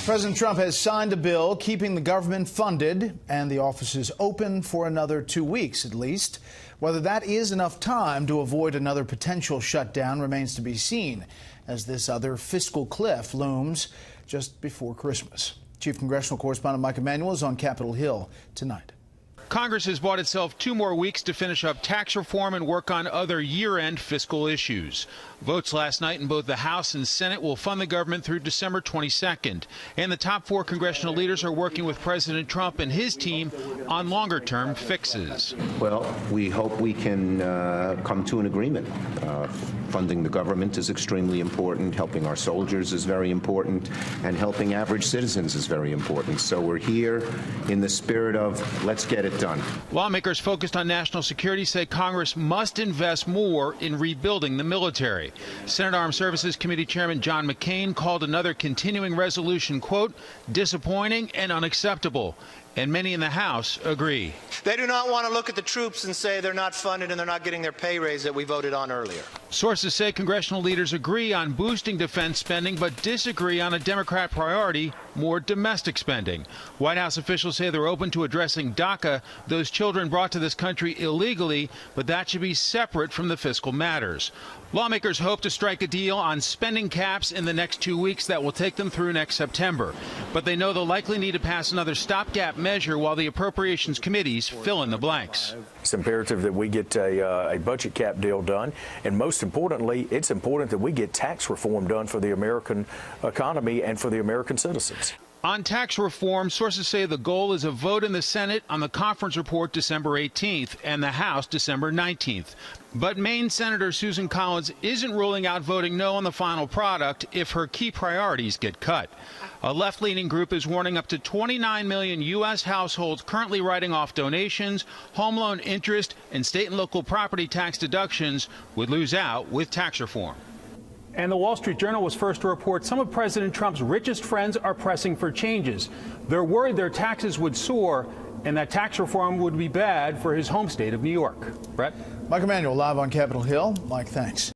President Trump has signed a bill keeping the government funded and the offices open for another 2 weeks at least. Whether that is enough time to avoid another potential shutdown remains to be seen as this other fiscal cliff looms just before Christmas. Chief Congressional Correspondent Mike Emanuel is on Capitol Hill tonight. Congress has bought itself 2 more weeks to finish up tax reform and work on other year-end fiscal issues. Votes last night in both the House and Senate will fund the government through December 22nd. And the top 4 congressional leaders are working with President Trump and his team on longer-term fixes. Well, we hope we can come to an agreement. Funding the government is extremely important. Helping our soldiers is very important. And helping average citizens is very important. So we're here in the spirit of let's get it done. Lawmakers focused on national security say Congress must invest more in rebuilding the military. Senate Armed Services Committee Chairman John McCain called another continuing resolution, quote, disappointing and unacceptable. And many in the House agree. They do not want to look at the troops and say they're not funded and they're not getting their pay raise that we voted on earlier. Sources say congressional leaders agree on boosting defense spending but disagree on a Democrat priority, more domestic spending. White House officials say they're open to addressing DACA, those children brought to this country illegally, but that should be separate from the fiscal matters. Lawmakers hope to strike a deal on spending caps in the next 2 weeks that will take them through next September. But they know they'll likely need to pass another stopgap measure while the appropriations committees fill in the blanks. It's imperative that we get a budget cap deal done, and most importantly, it's important that we get tax reform done for the American economy and for the American citizens. On tax reform, sources say the goal is a vote in the Senate on the conference report December 18th and the House December 19th. But Maine Senator Susan Collins isn't ruling out voting no on the final product if her key priorities get cut. A left-leaning group is warning up to 29 million U.S. households currently writing off donations, home loan interest, and state and local property tax deductions would lose out with tax reform. And the Wall Street Journal was first to report some of President Trump's richest friends are pressing for changes. They're worried their taxes would soar and that tax reform would be bad for his home state of New York. Brett? Mike Emanuel live on Capitol Hill. Mike, thanks.